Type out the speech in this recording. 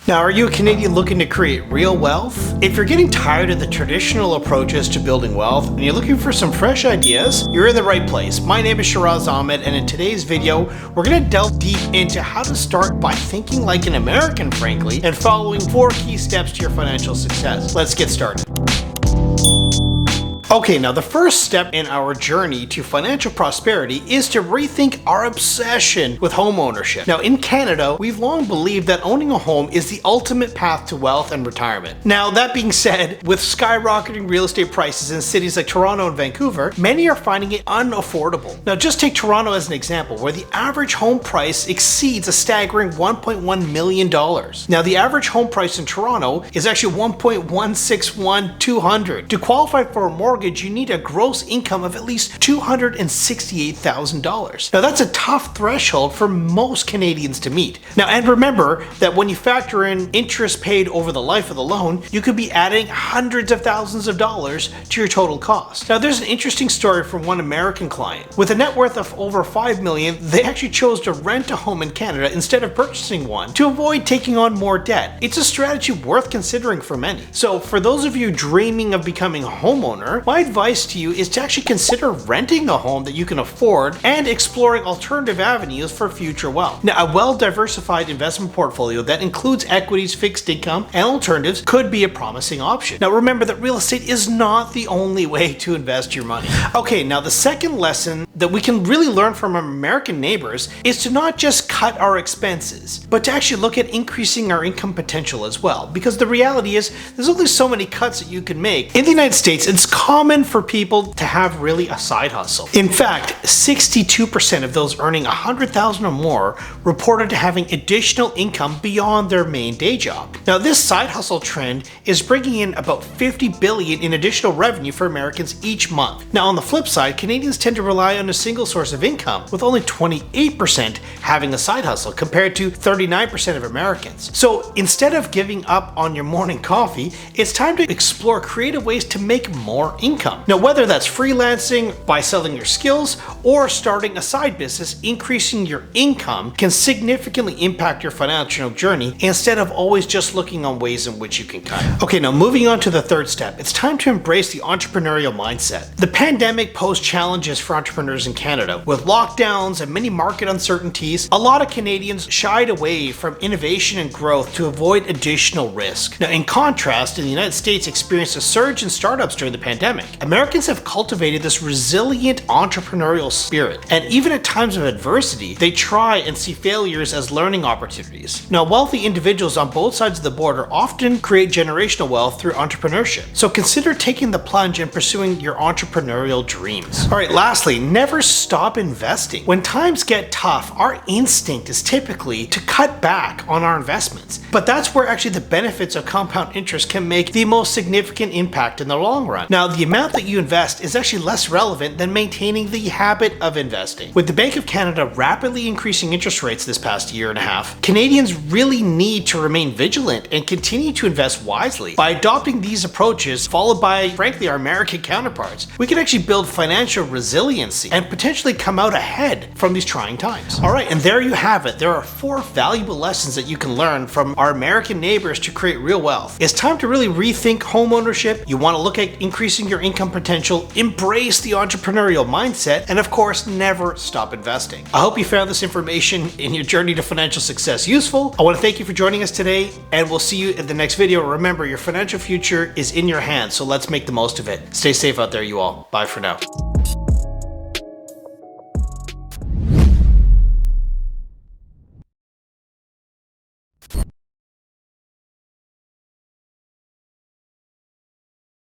Now, are you a Canadian looking to create real wealth? If you're getting tired of the traditional approaches to building wealth and you're looking for some fresh ideas, you're in the right place. My name is 𝐒𝐸𝐿, and in today's video, we're going to delve deep into how to start by thinking like an American, frankly, and following 4 key steps to your financial success. Let's get started. Okay, now the first step in our journey to financial prosperity is to rethink our obsession with home ownership. Now in Canada, we've long believed that owning a home is the ultimate path to wealth and retirement. Now that being said, with skyrocketing real estate prices in cities like Toronto and Vancouver, many are finding it unaffordable. Now just take Toronto as an example, where the average home price exceeds a staggering $1.1 million. Now the average home price in Toronto is actually $1.161200. To qualify for a mortgage, you need a gross income of at least $268,000. Now that's a tough threshold for most Canadians to meet. Now, and remember that when you factor in interest paid over the life of the loan, you could be adding hundreds of thousands of dollars to your total cost. Now there's an interesting story from one American client. With a net worth of over $5 million, they actually chose to rent a home in Canada instead of purchasing one to avoid taking on more debt. It's a strategy worth considering for many. So for those of you dreaming of becoming a homeowner, my advice to you is to actually consider renting a home that you can afford and exploring alternative avenues for future wealth. Now, a well-diversified investment portfolio that includes equities, fixed income, and alternatives could be a promising option. Now, remember that real estate is not the only way to invest your money. Okay, now the second lesson that we can really learn from our American neighbors is to not just cut our expenses, but to actually look at increasing our income potential as well. Because the reality is, there's only so many cuts that you can make. In the United States, it's common for people to have really a side hustle. In fact, 62% of those earning $100,000 or more reported having additional income beyond their main day job. Now, this side hustle trend is bringing in about $50 billion in additional revenue for Americans each month. Now, on the flip side, Canadians tend to rely on a single source of income, with only 28% having a side hustle compared to 39% of Americans. So instead of giving up on your morning coffee, it's time to explore creative ways to make more income. Now, whether that's freelancing, by selling your skills, or starting a side business, increasing your income can significantly impact your financial journey instead of always just looking on ways in which you can cut. Okay, now moving on to the third step, it's time to embrace the entrepreneurial mindset. The pandemic posed challenges for entrepreneurs in Canada. With lockdowns and many market uncertainties, a lot of Canadians shied away from innovation and growth to avoid additional risk. Now, in contrast, in the United States experienced a surge in startups during the pandemic. Americans have cultivated this resilient entrepreneurial spirit, and even at times of adversity, they try and see failures as learning opportunities. Now, wealthy individuals on both sides of the border often create generational wealth through entrepreneurship, so consider taking the plunge and pursuing your entrepreneurial dreams. All right, lastly, never stop investing. When times get tough, our instinct is typically to cut back on our investments, but that's where actually the benefits of compound interest can make the most significant impact in the long run. Now, the amount that you invest is actually less relevant than maintaining the habit of investing. With the Bank of Canada rapidly increasing interest rates this past year and a half, Canadians really need to remain vigilant and continue to invest wisely. By adopting these approaches, followed by, frankly, our American counterparts, we can actually build financial resiliency and potentially come out ahead from these trying times. All right, and there you have it. There are 4 valuable lessons that you can learn from our American neighbors to create real wealth. It's time to really rethink home ownership. You want to look at increasing your income potential, embrace the entrepreneurial mindset, and of course, never stop investing. I hope you found this information in your journey to financial success useful. I want to thank you for joining us today, and we'll see you in the next video. Remember, your financial future is in your hands, so let's make the most of it. Stay safe out there, you all. Bye for now.